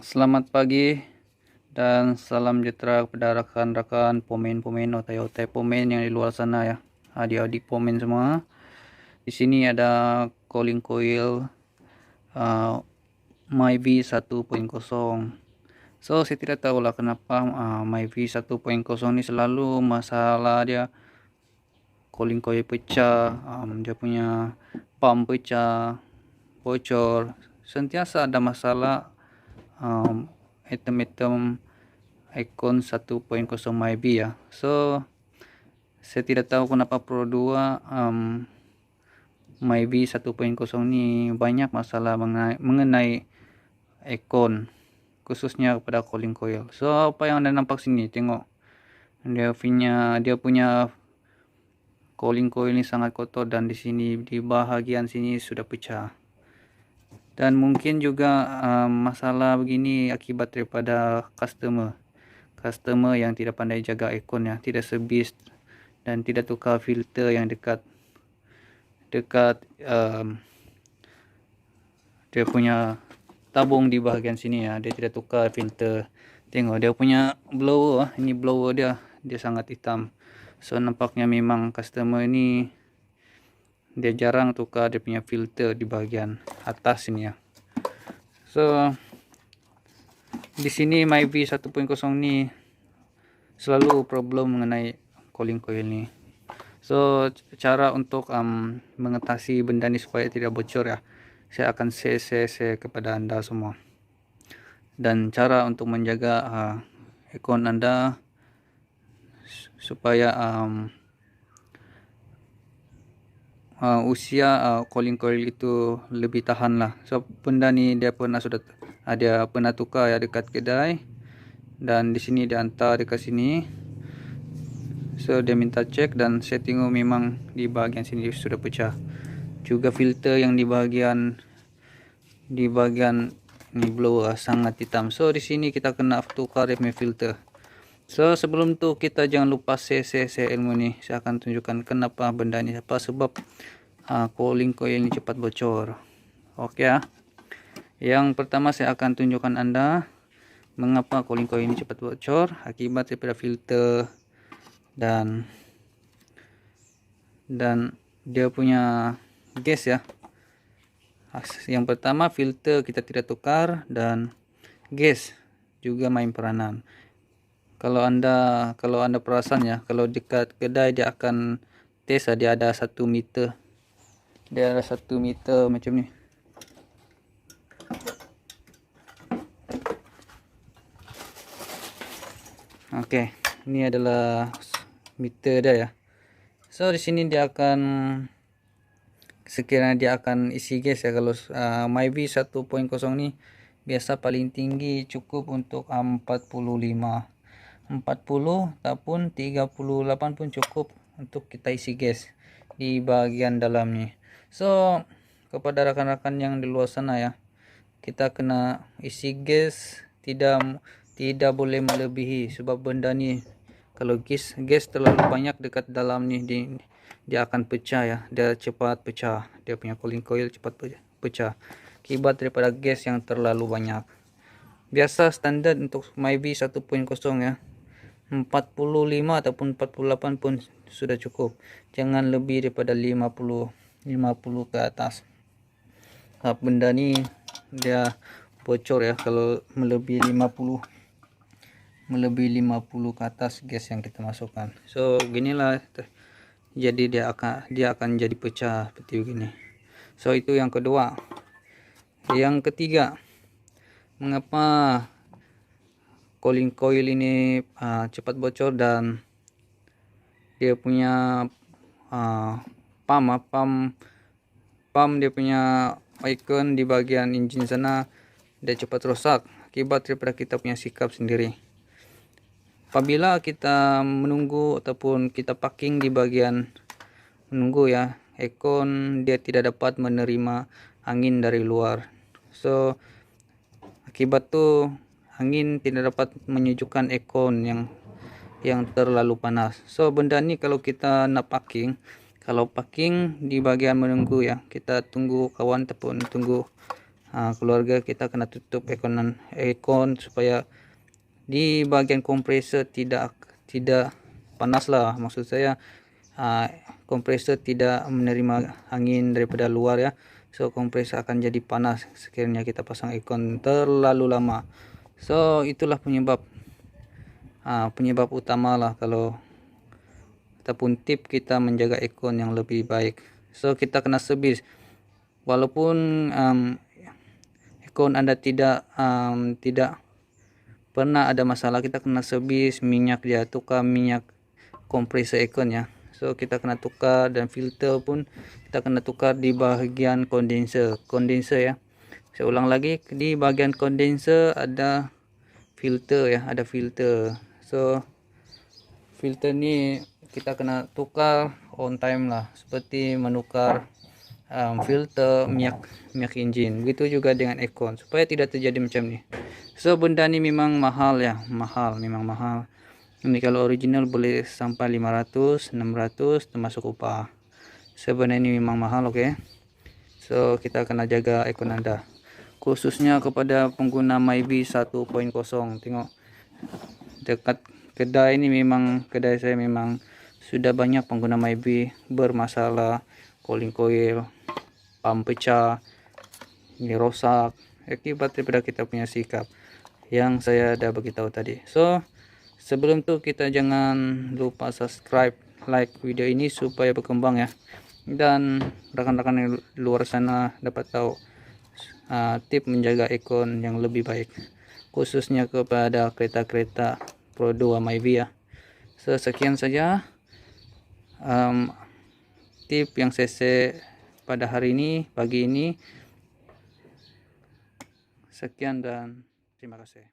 Selamat pagi dan salam sejahtera kepada rekan-rekan pemain-pemain otai-otai pemain yang di luar sana ya, adik-adik pemain semua. Di sini ada calling coil MyV 1.0. So saya tidak tahu lah kenapa MyV 1.0 ini selalu masalah dia, calling coil pecah, dia punya pump pecah, bocor, sentiasa ada masalah item-item icon 1.0 MyB ya. So saya tidak tahu kenapa Pro 2 MyB 1.0 ini banyak masalah mengenai icon, khususnya kepada calling coil. So apa yang Anda nampak sini, tengok dia punya calling coil ini sangat kotor, dan di sini di bahagian sini sudah pecah. Dan mungkin juga masalah begini akibat daripada customer yang tidak pandai jaga aircon ya, tidak service dan tidak tukar filter yang dekat dia punya tabung di bahagian sini ya, dia tidak tukar filter. Tengok dia punya blower, ini blower dia sangat hitam. So nampaknya memang customer ini dia jarang tukar dia punya filter di bahagian atas ini ya. So di sini MyV 1.0 ini selalu problem mengenai calling coil ini. So cara untuk mengatasi benda ini supaya tidak bocor ya, saya akan share kepada Anda semua. Dan cara untuk menjaga aircon Anda supaya usia calling coil itu lebih tahan lah. So benda ni dia pernah tukar ya dekat kedai, dan di sini dia hantar dekat sini. So dia minta cek dan saya tengok memang di bahagian sini sudah pecah. Juga filter yang di bahagian ni blower sangat hitam. So di sini kita kena tukar dia punya filter. So sebelum tu kita jangan lupa share ilmu ni. Saya akan tunjukkan kenapa benda ni, sebab calling coil ni cepat bocor. Okey ya. Yang pertama saya akan tunjukkan Anda mengapa calling coil ini cepat bocor, akibat daripada filter dan dia punya gas ya. Yang pertama, filter kita tidak tukar dan gas juga main peranan. Kalau anda perasan ya, kalau dekat kedai dia akan tes, dia ada 1 meter. Dia ada 1 meter macam ni. Okey, ini adalah meter dia ya. So di sini dia akan, sekiranya dia akan isi gas ya. Kalau MyV 1.0 ni biasa paling tinggi cukup untuk 40 ataupun 38 pun cukup untuk kita isi gas di bahagian dalam ni. So kepada rakan-rakan yang di luar sana ya, kita kena isi gas tidak boleh melebihi, sebab benda ni kalau gas terlalu banyak dekat dalam ni dia akan pecah ya, dia cepat pecah, dia punya calling coil cepat pecah akibat daripada gas yang terlalu banyak. Biasa standar untuk MyV 1.0 ya, 45 ataupun 48 pun sudah cukup, jangan lebih daripada 50 ke atas. Benda ni dia bocor ya kalau melebihi 50 ke atas gas yang kita masukkan. So ginilah, jadi dia akan jadi pecah seperti begini. So itu yang kedua. Yang ketiga, mengapa calling coil ini cepat bocor dan dia punya pump dia punya icon di bagian engine sana dia cepat rosak akibat daripada kita punya sikap sendiri. Apabila kita menunggu ataupun kita parking di bagian menunggu ya, aircon dia tidak dapat menerima angin dari luar. So akibat tu angin tidak dapat menyejukkan aircon yang terlalu panas. So benda ni kalau kita nak parking, kalau parking di bagian menunggu ya, kita tunggu kawan ataupun tunggu keluarga kita kena tutup ekon supaya di bagian kompresor tidak panas lah, maksud saya kompresor tidak menerima angin daripada luar ya. So kompresor akan jadi panas sekiranya kita pasang ekon terlalu lama. So itulah penyebab utama lah kalau ataupun tip kita menjaga ekon yang lebih baik. So kita kena service walaupun ekon Anda tidak pernah ada masalah, kita kena service minyak dia, tukar minyak kompresor ekon ya. So kita kena tukar, dan filter pun kita kena tukar di bahagian kondenser ya. Saya ulang lagi, di bagian kondenser ada filter ya, ada filter. So filter ni kita kena tukar on time lah, seperti menukar filter minyak engine. Begitu juga dengan ekon, supaya tidak terjadi macam ni. So benda ni memang mahal ya, memang mahal. Ini kalau original boleh sampai 500 600 termasuk upah. Sebenarnya ini memang mahal, oke. So kita kena jaga ekon Anda, khususnya kepada pengguna Myvi 1.0. Tengok dekat kedai ini, memang kedai saya memang sudah banyak pengguna Myvi bermasalah, cooling coil, pump pecah, ini rosak akibat daripada kita punya sikap yang saya dah beritahu tadi. So sebelum tu kita jangan lupa subscribe, like video ini supaya berkembang ya, dan rekan-rekan yang luar sana dapat tahu tip menjaga ekon yang lebih baik, khususnya kepada kereta-kereta Pro 2 Myvi ya. So sekian saja tip yang saya share pada hari ini, pagi ini. Sekian dan terima kasih.